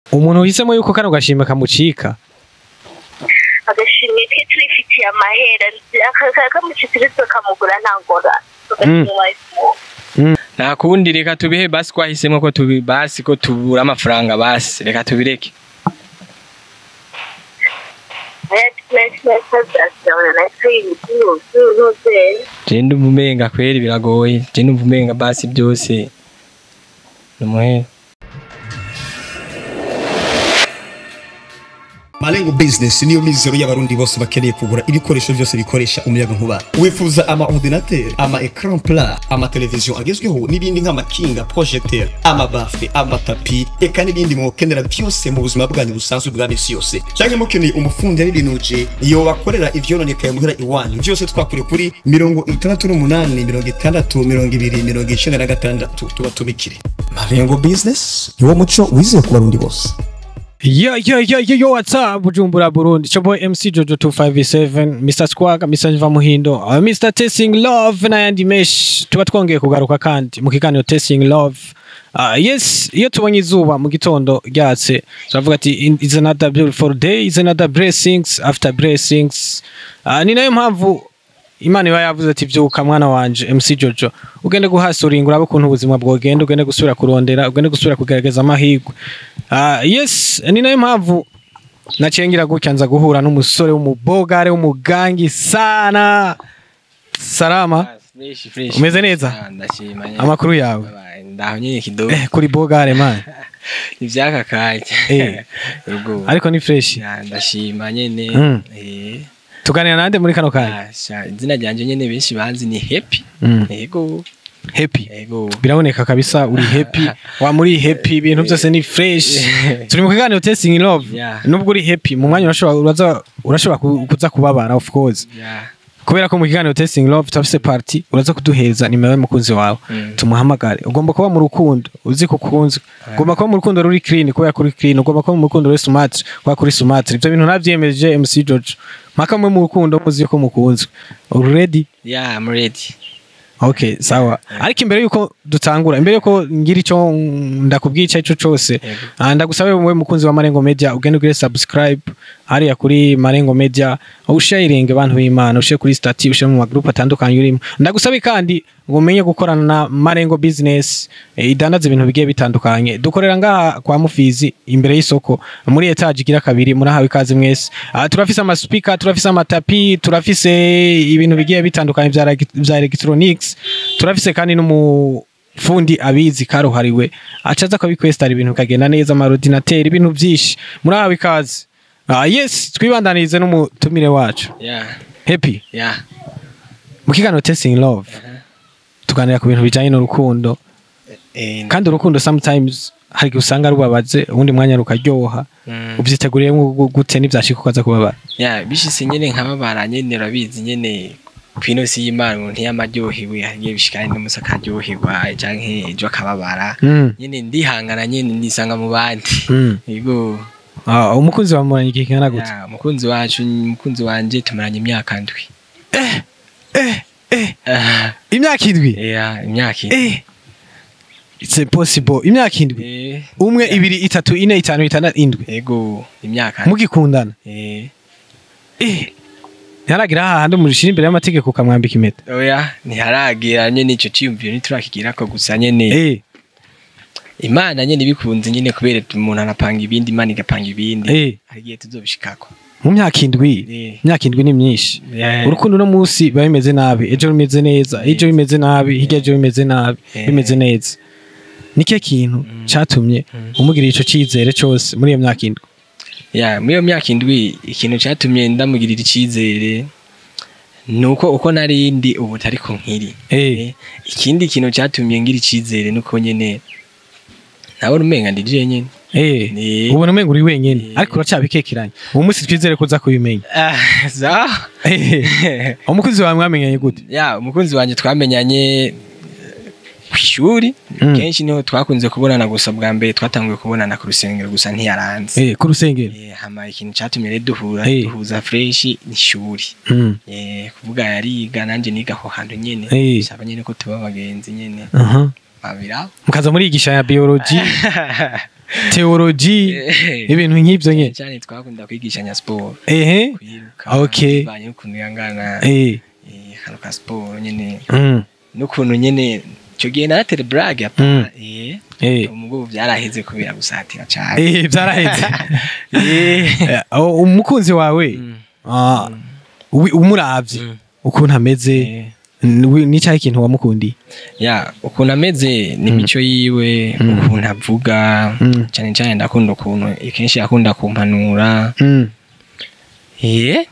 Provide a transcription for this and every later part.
umuntu uhisemo yuko kano gashimwe kamucika agashimwe ke turifitiye amahera akamucikirizo kamugura ntangora nta kundi reka tubihe basi kwahisemo ko basi ko tubura amafaranga basi reka tubireke Jenda umenga kweri biragoye jenda umenga basi byose numuhe Malengo Business niyo mizero y'abarundi bose bakeneye kugura ibikoresho byose bikoresha umuyaga nkuba. Wifuza ama ordinateur, ama écran plat, ama television agezweho n'ibindi nk'amakinga, projecteur, ama bafle, ama tapi, eka n'ibindi mukenera byose mu buzima bwanyu busanzwe bwa misi yose. Cyangwa mukeneye umufundi y'ibinuje iyo bakorera ivyononekaye muhera iwanyu. Byose twakure kuri 68 tuba tubikire. Malengo Business niwo muco wize ku barundi bose. Yo, what's up, Bujumbura Burundi? It's your boy MC Jojo 257, Mr. Squaga, Mr. Njiva Muhindo, Mr. Testing Love na Yandi Mesh. Tuba twongeye kugaruka kandi mu kiganiro Testing Love. Yes, iyo tubonye izuba mu gitondo ryatse, turavuga ati it's another beautiful day, it's another blessings after blessings. Ni nayo mpamvu Imana iba yavuze ati vyuka mwana wanje MC Jojo ugende guhasuringura abo kuntu ubuzima bwogenda ugende gusubira kurondera ugende gusubira kugerageza amahirwe. Yes, ni nayo mpamvu nacengira gutya nza guhura n'umusore w'umubogare w'umugangi sana. Salama. Fresh. Umeze neza? Ndashima. Amakuru yawe? Ndaho nyine kidogo. Kuri bogare man. Ivyakakaye. Yego. Ariko ni fresh. Ndashima nyene. Tuganira nande muri kano kanya? Izina ryanje nyene benshi banzi ni Happy. Yego. Happy. Yego. Biraboneka kabisa uri happy. Wa muri happy ibintu byose ni fresh. Turi mu kiganiro Testing Love. Nubwo uri happy mu mwanya urashobora kuza kubabara of course. Kubera ko mu kiganiro Testing Love tafise party uraza kuduheza nimero y'umukunzi wawe tumuhamagare ugomba kuba mu rukundo uzi ko kunzwe ugomba kuba mu rukundo ruri clean kubera kuri clean ugomba kuba mu rukundo ruri smart kwa kuri smart ibyo bintu navyemeje MC George maka mwe mu rukundo muzi ko mukunzwe ready? Yeah, I'm ready. Okay, sawa. Ariko imbere yuko dutangura, imbere yuko ngira ico ndakubwica ico cyose, ndagusabe mwe mukunzi wa Marengo Media ugende ugire subscribe hariya kuri Marengo Media, usharinge abantu b'Imana, ushe kuri stati, ushe mu group atandukanye urimo. Ndagusabe kandi ngo umenye gukorana na Marengo Business, idandaza ibintu bigiye bitandukanye. Dukorera ngaha kwa Mufizi imbere y'isoko muri etage igira kabiri muri hawe kazi mwese. Turafise ama speaker, turafise amatapi, turafise ibintu bigiye bitandukanye vya electronics. Turafise kandi n'umufundi abizi karuhariwe acaza ko bikwestara ibintu kagenda neza amarodinateur ibintu byinshi muri hawe kazi. Yes, twibandanize n'umutumire wacu. Happy. Mu kiganiro Testing Love. Tuganira ku bintu bijanye n'urukundo. Kandi urukundo sometimes hari usanga rubabaze ubundi mwanya rukaryoha. Ubyiteguriye gute n'ivyashika ukaza kubabara. Bishise nyene nkababara nyene rabizi nyene kwino si y'Imana umuntu yamaryohewe hagiye bishikanye n'umusaka aryoherwa canke ejo akababara nyene ndihangana nyene nisanga mu bandi. Yego. Umukunzi wa muranye iki kingana gute? Umukunzi umukunzi wanje tumaranye imyaka 7. Imyaka 7? Imyaka 7. It's impossible. Imyaka 7. Umwe 2 3 4 5 6 7. Yego, imyaka. Mugikundana? Ntiharagira hahandi umurishira imbere y'amategeko ukamwambika impeta? Oya, ntiharagira nyene ico ciyumviro ntiturakigira ko gusa nyene. Imana nyene bikunze nyene kubera umuntu anapanga ibindi Imana igapanga ibindi. Hagiye tuzobishikako. Mu myaka 7, imyaka 7 ni myinshi. Urukundo no musi bimeze nabi, ejo bimeze neza, ejo bimeze nabi, hirya ejo bimeze nabi, bimeze neza. Nike kintu catumye umugira ico cizere cyose muri iyo myaka 7? Muri iyo myaka 7 ikintu catumye ndamugirira icizere nuko uko narindi ubu tariko nkiri. Ikindi kintu catumye ngira icizere nuko nyene nabona umenga ndije nyene. Ubona umenga uri wenyene ariko uracabikekeranye. Uwo munsi twizere kuza kubimenya. Umukunzi wawe mwamenyanye gute? Umukunzi wanje twamenyanye kwishuri kenshi niho twakunze kubonana gusa bwa mbere twatanguye kubonana ku rusengero gusa ntiyaranze. Ku rusengero? Hama ikintu catumye duhuza fresh n'ishuri. Kuvuga yariga nanje niga ho hantu nyene. Saba nyene ko tuba bagenzi nyene. babira mukaza murigisha ya biology theology ibintu nk'ibyo nyene cyane twakunda kwigishanya sport kwiruka okay banye ukuntu yangana hano ka sport nyene n'ukuntu nyene cyo gihe naratera brag apa umugo byaraheze kubera gusatira cyane byaraheze umukunzi wawe umuravye ukuntu ameze ni cyahe ikintu wamukundiye ukuntu ameze n'imico yiwe ukuntu avuga cyane cyane ndakunda ukuntu ikenshi yakunda kumpanura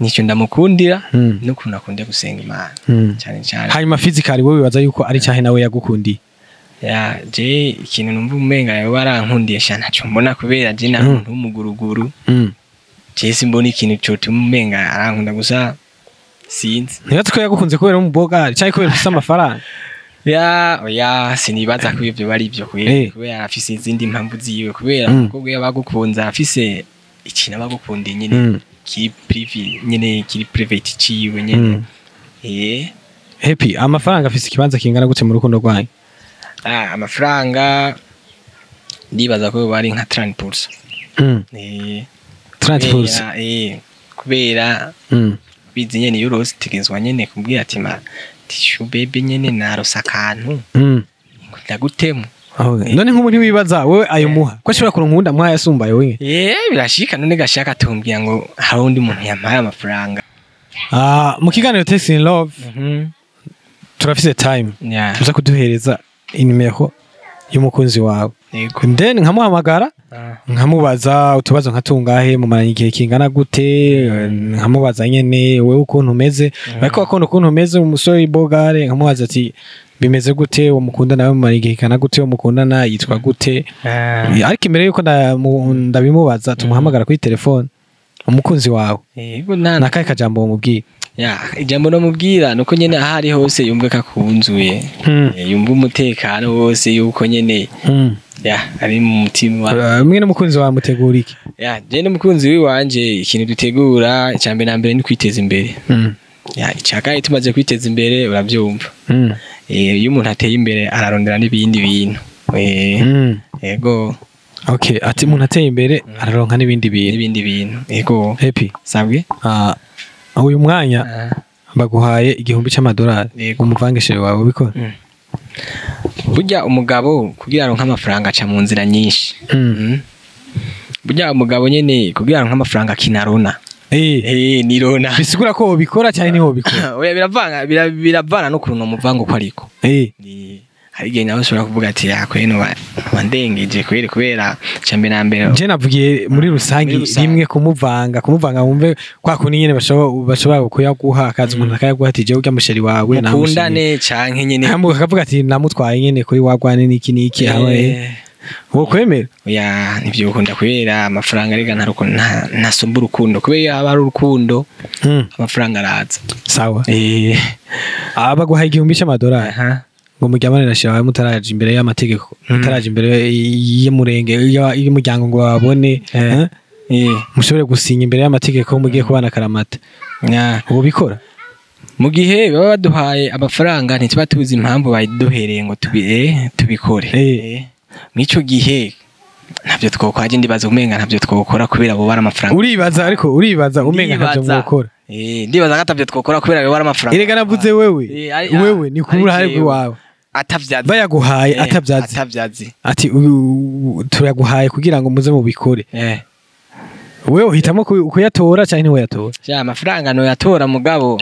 nicyo ndamukundira n'ukuntu akunda gusenga Imana cyane cyane. Hanyuma physically wowe wibaza yuko ari cyahe nawe yagukundiye? Je ikintu numva umenga yawe barankundiye sha ntacyo mbona kubera je na muntu w'umuguruguru je simbona ikintu cyo tumenga arankunda gusa sinzi nibatse ko yagukunze kubera umubogari cyangwa kubera ufite amafaranga. Sinibaza ko ibyo bari byo kubera afise izindi mpamvu ziwe kubera umukobwa yabagukunza afise ikintu abagukundiye nyine kiri privé nyine kiri private ciwe nyine Happy amafaranga afise ikibanza kingana gute mu rukundo rwanyu? Amafaranga ndibaza ko bari nka 30%. 30%. Kubera bizi nyene euros tegezwa nyene kubwira ati ma tishu bebe nyene narosa kantu ndagutemu. None nk'ubu ntiwibaza wewe ayo muha ko ashobora kurunkunda muha yasumbaye wewe? Birashika none gashaka tumbwira ngo hari undi muntu yampaye amafaranga. Mu kiganiro Taste in Love turafise time tuza kuduhereza inimero y'umukunzi wawe then nkamuhamagara nkamubaza utubazo nkatungahe mu maranye igihe kingana gute nkamubaza nyene wewe ukuntu umeze ariko akona ukuntu umeze umusore ibogare nkamubaza ati bimeze gute umukunda nawe mu maranye igihe kingana gute umukundana yitwa gute ariko imbere yuko ndabimubaza tumuhamagara kuri telefone umukunzi wawe nakaye kajambo umubwira? Ijambo no mubwira nuko nyene ahari hose yumve kakunzuye yumva umutekano wose yuko nyene ari mu mutima mwe n'umukunzi wawe mutegura iki? Je n'umukunzi wanje ikintu dutegura icyambe na mbere ni kwiteza imbere. Icyakaye tumaze kwiteza imbere urabyumva. Iyo umuntu ateye imbere ararondera n'ibindi bintu. Yego. Okay, ati umuntu ateye imbere araronka n'ibindi bintu. Yego. Happy sabwe uyu mwanya baguhaye $1,000 umuvangishere wawe bikora? Burya umugabo kugira aronka amafaranga aca mu nzira nyinshi. Burya umugabo nyene kugira aronka amafaranga kinarona. Nirona. Bisigura ko ubikora cyane niho ubikora? Oya biravana no kuruna umuvango ko ariko. Hari igihe nawe ushobora kuvuga ati yakweno wandengeje kubera cyambe na mbere. Je navugiye muri rusangi rimwe kumuvanga wumve kwa kuni nyene bashobora kuyaguha akazi umuntu akayaguha ati je urya musheri wawe na mukundane canke nyene hamwe akavuga ati namutwaye nyene kuri wagwane niki hawe wo kwemera? Oya nivyo ukunda kubera amafaranga rega ntasomba urukundo kubera haba ari urukundo amafaranga araza. Sawa abaguha $1,000 ngo mujyamane na shirawe mutaraje imbere y'amategeko mutaraje imbere y'umurenge y'umuryango ngo babone mushobore gusinya imbere y'amategeko mugiye kubana karamata ubu bikora? Mu gihe baba baduhaye amafaranga ntituba tuzi impamvu bayiduhereye ngo tubikore mw'ico gihe ntabyo twokwaje ndibaza umenga ntabyo twokora kubera bo bara amafaranga. Uribaza umenga ntabyo mwokora? Ndibaza gatavyo twokora kubera bo bara amafaranga. Erega navuze wewe ni kubura hari wawe atavyazi bayaguhaye atavyazi ati turaguhaye kugira ngo muze mu bikore wewe uhitamo kuyatora cyane ni wayatora? Amafaranga no yatora mugabo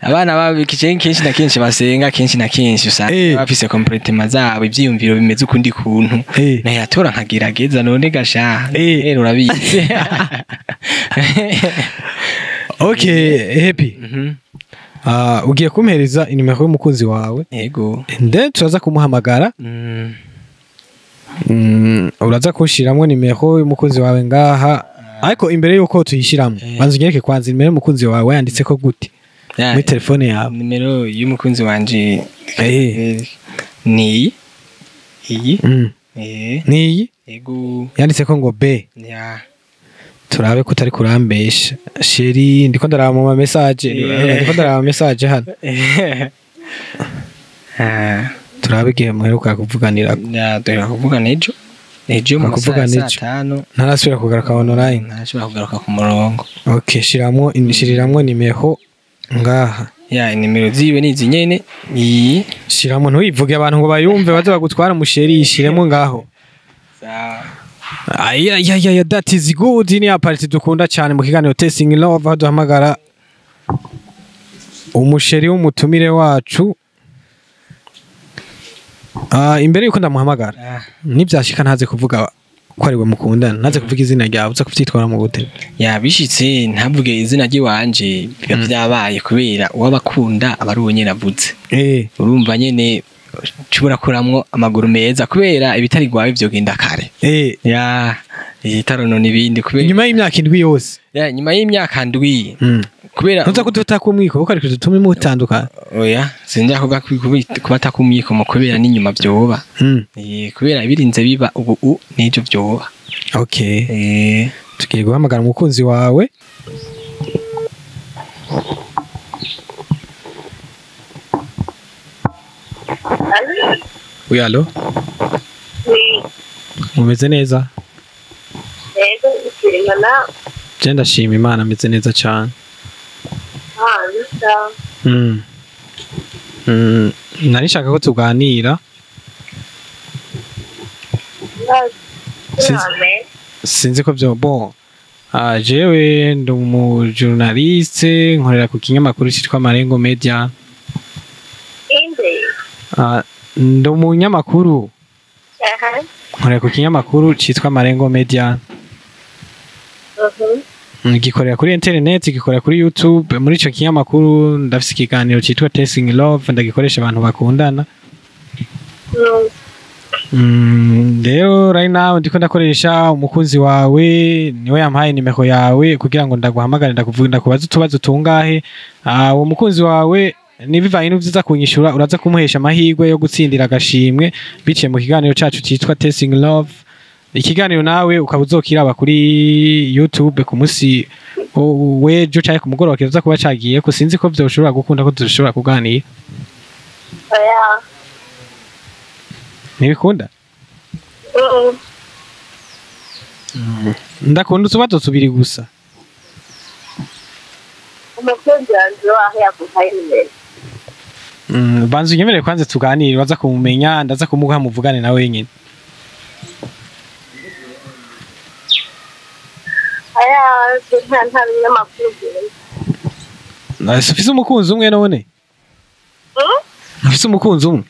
abana babikije kenshi na kenshi basenga kenshi na kenshi usanga bafise comportement zabo ivyiyumviro bimeze ukundi kuntu na yatora nkagerageza none gasha rero urabizi. Okay Happy ugiye kumpereza inimero y'umukunzi wawe? Yego. Then turaza kumuhamagara uraza kushiramwe nimero y'umukunzi wawe ngaha ariko imbere yuko tuyishiramo banza unyereke kwanza nimero y'umukunzi wawe yanditse ko gute muri telefone yawe? Nimero y'umukunzi wanje ni iyi ni yego yanditse ko ngo B. Turabe ko utari kurambesha sheri ndiko ndaraba mu message hano turabigiye muheruka kuvuganira dore kuvugana ejo mu Kuvugana saa ejo. 5 ntarasubira kugaruka online. ntashobora kugaruka ku murongo. Okay, shiriramwo nimero ngaha. Ya nimero ziwe ni izi nyene iyi. Shiramo ntuyivuge abantu ngo bayumve baze bagutwara umusheri yishiremo ngaho. Aya that is good ni aparti dukunda cyane mu kiganiro Tasting Love aho duhamagara umusheri w'umutumire wacu. Imbere yuko ndamuhamagara nibyashika ntaze kuvuga ko ari we mukundana, ntaze kuvuga izina ryawe uza kuvyitwara mu gute. Yabishitse ntavuge izina ry'iwanje biba byabaye kubera uwabakunda abari uwo nyene avuze. Urumva nyene cubura kuramwo amaguru meza kubera ibitari gwawe vyogenda kare. Ya itarono nibindi kubera nyuma y'imyaka 7 yose. Ya nyuma y'imyaka 7 kubera ntuza kututa kumwiko kuko ariko tutume mutandukana. Oya sinjya kuga kubata kumwiko mu kubera n'inyuma byoba. Kubera birinze biba ubu n'ibyo byoba. Okay. Tugiye guhamagara umukunzi wawe. Oui, allo? Oui. Mumeze neza? Yego, ikirengana. Je ndashima Imana meze neza cyane. Bisa. Nari shaka ko tuganira. Sinzi ko byo bon. Jewe ndi journaliste nkorera ku kinyamakuru cyitwa Marengo Media. Ndi umunyamakuru. Nkorera ku kinyamakuru cyitwa Marengo Media. Gikorera kuri internet, gikorera kuri YouTube. Muri ico kinyamakuru ndafise ikiganiro cyitwa Tasting Love ndagikoresha abantu bakundana. Rero right now ndiko ndakoresha umukunzi wawe niwe yampaye nimero yawe kugira ngo ndaguhamagare ndakubaza utubazo tungahe. Uwo mukunzi wawe nibivaye n'uvyiza kunyishura uraza kumuhesha amahirwe yo gutsindira agashimwe biciye mu kiganiro cacu cyitwa Tasting Love. Ikiganiro nawe ukaba uzokiraba kuri YouTube ku musi wejo cyane ku mugoroba kiza kuba cagiye ko sinzi ko byoshobora gukunda ko dushobora kuganira. Oya. Nibikunda? Ndakunda utubazo tubiri gusa. Umukunzi wanjye aho yaguhaye nimero. Banzu nyemerere kwanze tuganire waza kumumenya ndaza kumuha muvugane nawe wenyine. Nta binyamakuru byiza. Ufise umukunzi umwe none? Ufise umukunzi umwe?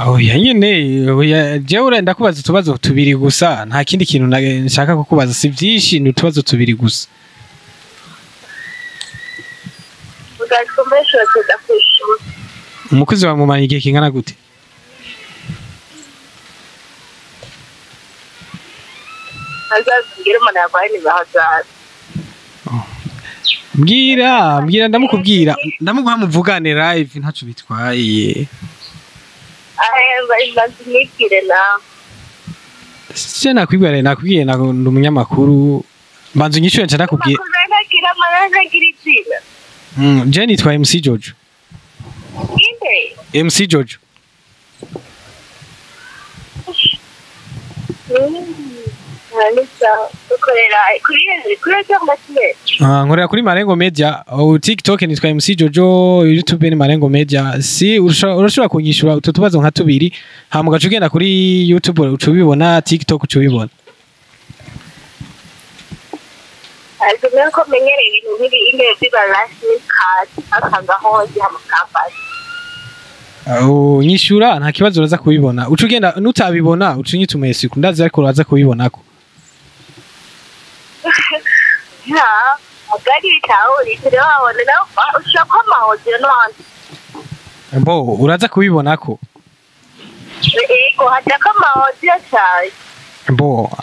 Oya nyene jewe ndakubaza utubazo tubiri gusa nta kindi kintu nshaka kukubaza si byinshi ni utubazo tubiri gusa. Umukozi wa mumanye igihe kingana gute? Mbwira ndamukubwira ndamuguha muvugane live ntacu bitwaye. Se nakwibwira nakubwiye ndi umunyamakuru banzu nyishure nca nakubwiye. Jenny twa MC Jojo. MC Jojo. Nkorera kuri Marengo Media, TikTok nitwa MC Jojo, YouTube ni Marengo Media. Si urashobora kunyishura ututubazo nka tubiri, hama ugaca ugenda kuri YouTube ucubibona, TikTok ucubibona. Ko menyereye ibintu nk'ibi ingere biba last card akangaho y'amakampani. Nyishura nta kibazo uraza kubibona. Uca ugenda nutabibona uca unyitume siku ndazi ariko uraza kubibonako. Agari bitauri turiho wabona nawe ushaka amahozio n'ahandi. Uraza kubibonako. Ego hajako amahozio cyane.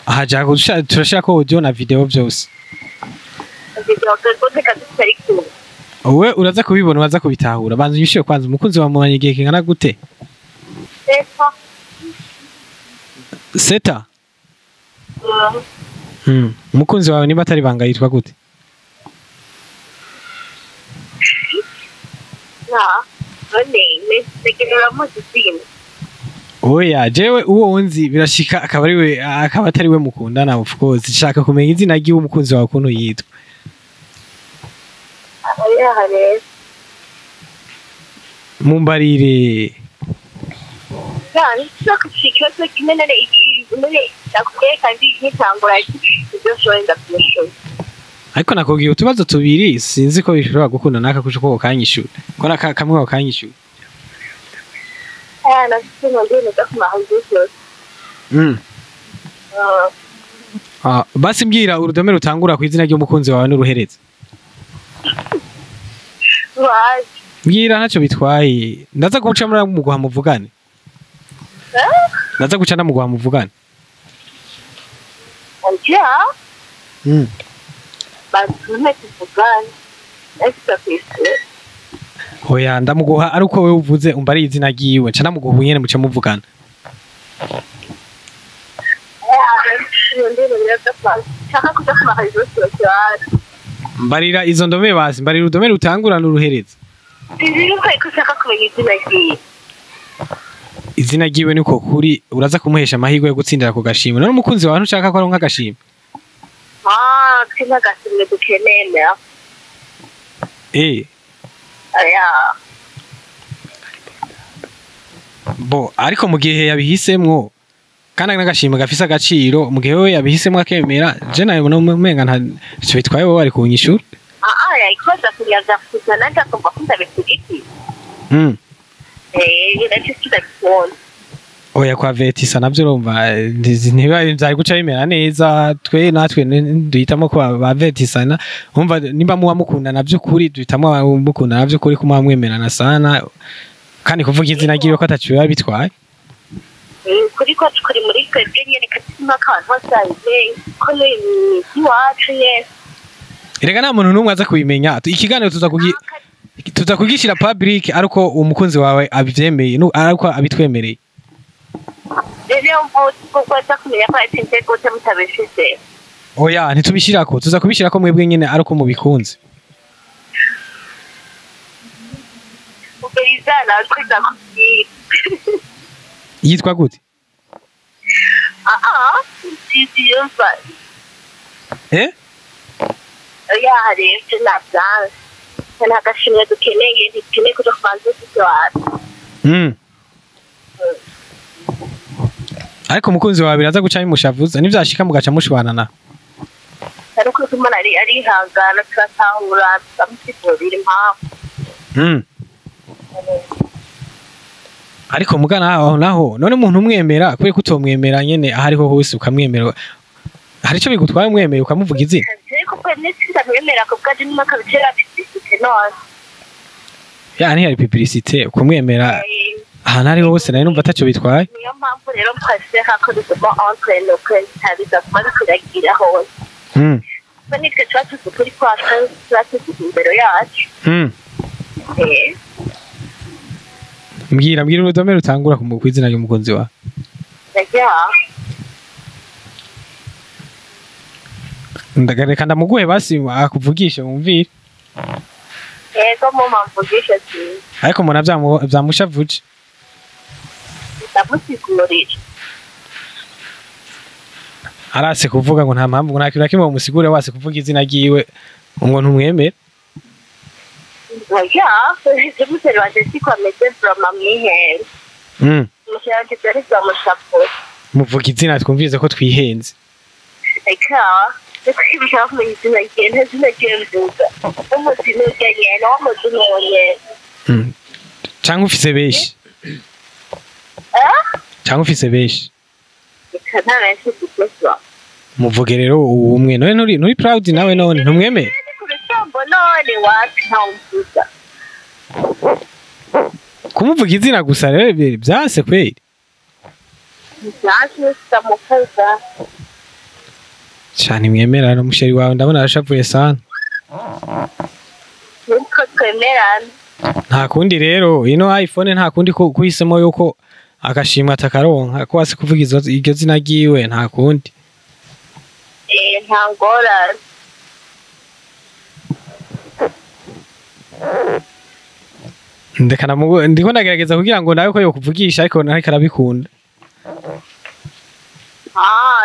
Hajako turashaka audio na video byose. Uwe uraza kubibona uraza kubitahura banzu nyishiye kwanza umukunzi wa mubanye igihe kingana gute? Seta. umukunzi wawe niba atari banga yitwa gute? Oya jewe uwo nzi birashika akaba atari we mukundana of course nshaka kumenya izina ry'uwo umukunzi wawe ukuntu yitwa. Mumbarire ariko nakubwiye utubazo tubiri sinzi ko bishobora gukunda naka kuko ko kanyishyura ko naka kamwe kanyishyura. Basi mbwira urudome rutangura ku izina ry'umukunzi wawe n'uruhereza. Mbwira ntacyo bitwaye ndaza guca muri muguha muvugane. Ndaza guca namuguha muvugane. Oya ndamuguha ari uko wewe uvuze umva ari izina ryiwe nca namuguha ubunyene muce muvugana. Mbarira izo ndome basi mbarira urudome rutangura n'uruhereza. Izina ryiwe niko kuri uraza kumuhesha amahirwe yo gutsindira ku gashimwe none umukunzi wawe ntushaka ko aronka agashimwe. Twina gashimwe dukeneye. Bo ariko mu gihe yabihisemwo kandi n'agashimwe gafise agaciro mu gihe we yabihisemwo akemera je nawe umenga nta cyo bitwaye wowe ari kunyishura. Ikoza kuyaza kuzana ndakumva ko ndabikugiki. Oya kwa Vetisa navyo urumva ntiba nzari guca bimera neza twe natwe duhitamo ko ba Vetisa na umva nimba muwa mukunda navyo kuri duhitamo mukunda navyo kuri kuma mwemerana sana kandi kuvuga izina ryiwe ko ataciwe bitwaye. Kuri ko tukuri muri twebwe nyene katima kantu wasaye ko ni iwacu yes. Erega nta muntu numwe aza kubimenya ikiganiro tuza kugishira public ariko umukunzi wawe abivyemeye ariko abitwemereye. Oya ntitubishirako tuza kubishirako mwebwe nyene ariko mubikunze. Yitwa gute? Oya harefte nabyanze nta gashimwe dukeneye ntitune kuja kubanza kuzwara. Ariko umukunzi wawe biraza guca bimushavuza nivyashika mugaca mushwanana. Ariko tumana ari hangana twatahura tsamusigurira impamvu. Ariko mugana aho naho none umuntu umwemera kwe kutomwemera nyene ahariho hose ukamwemera hari cyo bigutwaye umwemeye ukamuvuga izina. Ariko kwe nitsinda mwemera ko bwaje n'umaka bicera publicité none. Ya ni hari publicité ukumwemera ahantu ari hose nayo numva atacyo bitwaye. Niyo mpamvu rero mpase hako dusoma entre nos tabiza kuba kuragira hose. Nitwe twatuze kuri kwashwe twatuze imbere yacu. Mbwira urudome rutangura ku izina ry'umukunzi wawe. Ndagareka ndamuguhe basi akuvugisha umvire. Yego mama mvugisha ati. Ariko mona byamushavuje. Ndamusigurira. Arase kuvuga ngo nta mpamvu ngo nakira kimwe umusigure wase kuvuga izina ryiwe ngo ntumwemere. Oya, je waje sikwa meze from mwihenze. Mushaka cyari zamushapo. Muvuga izina twumvize ko twihenze. Eka, kwibisha ko izina ryene izina ryembuga. Umuzino cyane no muzino wonye. Cyangwa ufise beshi. Cyangwa ufise beshi. Kana rese kutwa. Muvuge rero umwe none nturi proud nawe none ntumwemere. None wapi ntaumvuga. Kumuvuga izina gusa rero byase kweli. Byase samukaza. Cyane mwemera no musheri wawe ndabona arashavuye sana. Nuko twemerana. Nta kundi rero ino iPhone nta kundi kuhisemo yuko agashimwa atakaronka ko wase kuvuga iryo zina ryiwe nta kundi. nta ngorane. ndiko ndagerageza kugira ngo nawe ko yokuvugisha ariko nariko arabikunda.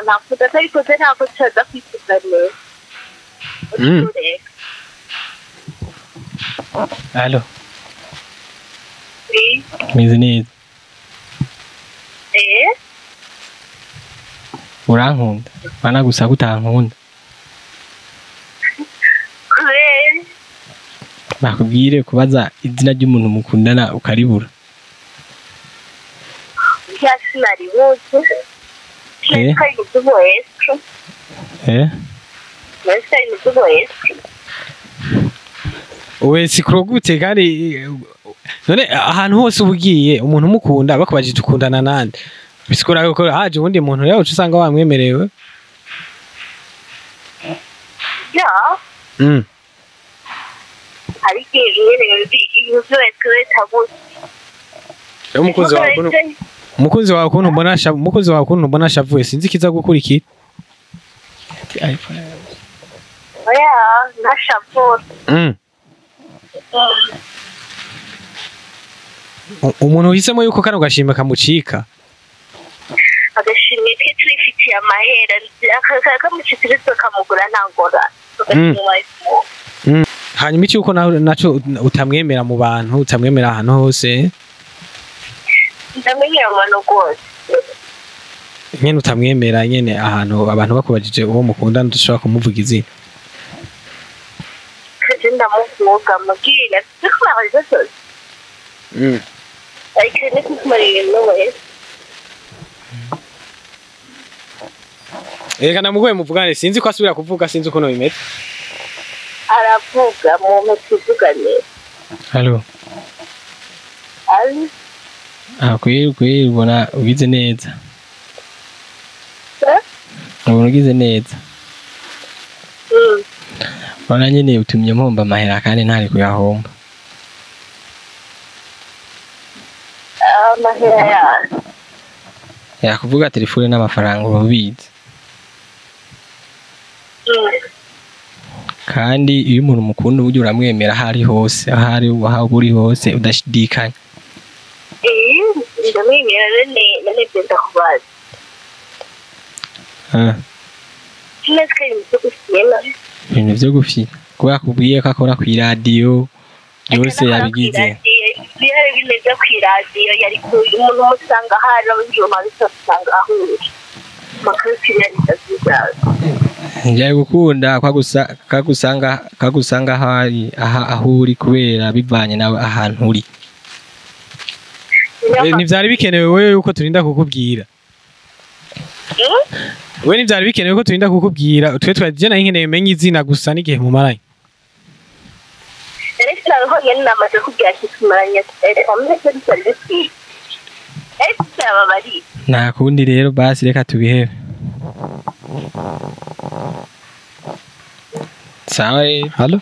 Nakuda atabikoze ntabwo tuza kwitugane. Alo. Meze neza. Urankunda? Bana gusa kutankunda. Nakubwire kubaza izina ry'umuntu mukundana ukaribura. Sinari buze. Uwe sikuro gute kandi none ahantu hose ubugiye umuntu umukunda bakubajije ukundana nande bisikura yuko haje ubundi muntu rero usanga wamwemerewe. Ariko ibintu tabuze. Umukunzi wawe ukuntu mbona ashavuye sinzi kiza gukurikira. Nashavura. Umuntu uhisemo yuko kano gashimwe kamucika. Agashimwe ke turifitiye amahera kamucikira kamugura ntangora. Hanyuma iki uko naco utamwemera mu bantu utamwemera ahantu hose. Ndamenyera abantu rwose. Nyene utamwemera nyene ahantu abantu bakubajije uwo mukundana dushobora kumuvuga izina. Kaje ndamuvuga mubwira tukubariza cyose. Ariko ni kumurira nowe. Eka namugoye muvugane sinzi ko asubira kuvuga sinzi uko no bimeze. Aravuga mu tuvugane. Halo. Kweli ubona ugize neza. Ubona ugize neza. Bana nyine utumye mpomba amahera kandi ntari kuyahomba. Amahera yakuvuga telefone n'amafaranga ubizi. Kandi iyo umuntu mukunda uburyo uramwemera hari hose ahari uri hose udashidikanya. Ndamwemera nene benda kubaza. Sinatwe ibintu byo gufina kuba kubwiye ko akora ku radio yose yabigize. Bihari bineza ku radio yari ku umuntu musanga hari abijoma bisanga ahuri. Makasina nitazizaza. Njye gukunda kagusanga hari ahuri kubera bivanye nawe ahantu uri. Nivyari bikenewe wewe yuko turinda kukubwira. Wewe nivyari bikenewe ko turinda kukubwira twe twaje na nkeneye menye izina gusa n'igihe mu maranye. Reka ho yene namaze kubwira kitumaranye ameze bitari. Ese bari. Nta kundi rero basi reka tubihebe. Sawa. Halo.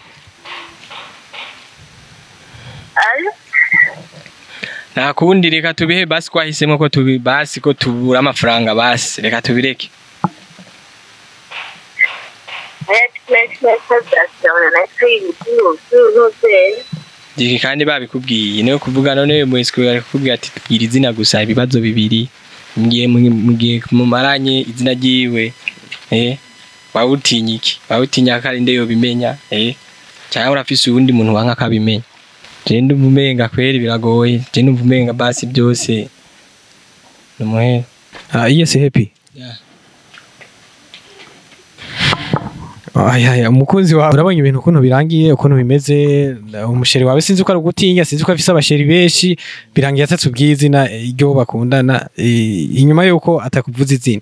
Nta kundi reka tubihe basi kwahisemo ko basi ko tubura amafaranga basi reka tubireke. Diki kandi babikubwiye niyo kuvuga none mwese ari kukubwira ati tubwira izina gusa ibibazo bibiri mugiye mu maranye izina giwe bawutinya kandi yo bimenya cyangwa urafise uwundi muntu wanka kabimenya. Jendo mumenga kweli biragoye jendo mumenga basi byose numuhe. Yes happy. Aya umukunzi wawe urabonye ibintu ukuntu birangiye ukuntu bimeze umusheri wawe sinzi uko ari gutinya sinzi uko afise abasheri benshi birangiye atatubwizina iryo bakundana inyuma yuko atakuvuza izina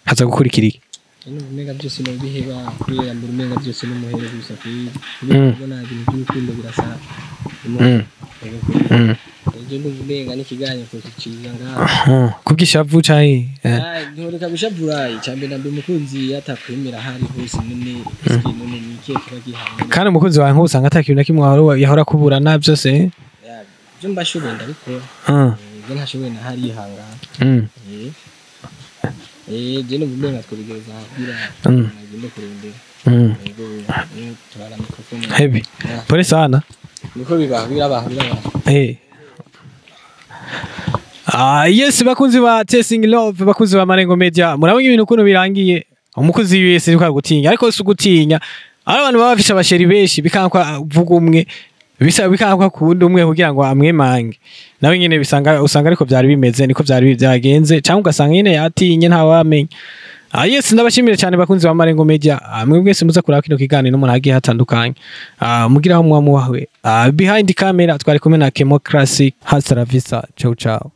haza gukurikira iki. Umenga byose no biheba kwera mu umenga byose no muhere gusa kweli ubona ibintu by'urukundo birasa. Jendo mumenga n'ikiganye ko kiciza ngaho kubwishavu cayi ntoreka bishavurayi cyambe nambe mukunzi yatakwemera hari hose none ikintu nike kiragihamye kandi umukunzi wawe nk'usanga atakintu nakimwe yahora kubura na byose byo mbashobenda ariko ibyo ntashobora hari ihanga je no bumenga twobigereza bira ngende kurondera turara mikrofone heavy pole sana niko biraba yes bakunzi ba Testing Love bakunzi ba Marengo Media murabonye ibintu kuno birangiye umukozi wese ariko gutinya ariko si gutinya ari abantu baba bafisha abasheri benshi bikankwa vuga umwe bikankwa kundi umwe kugira ngo amwemange nawe nyene usanga ariko byari bimeze niko byari byagenze cyangwa ugasanga nyene yatinye nta wamenye yes ndabashimire cyane bakunzi ba Marengo Media mwe mwese muza kuraba kino kiganiro n'umuntu agiye hatandukanye mugira aho mwamuhawe behind camera twari kumwe na Chemo Classic hasta la vista ciao ciao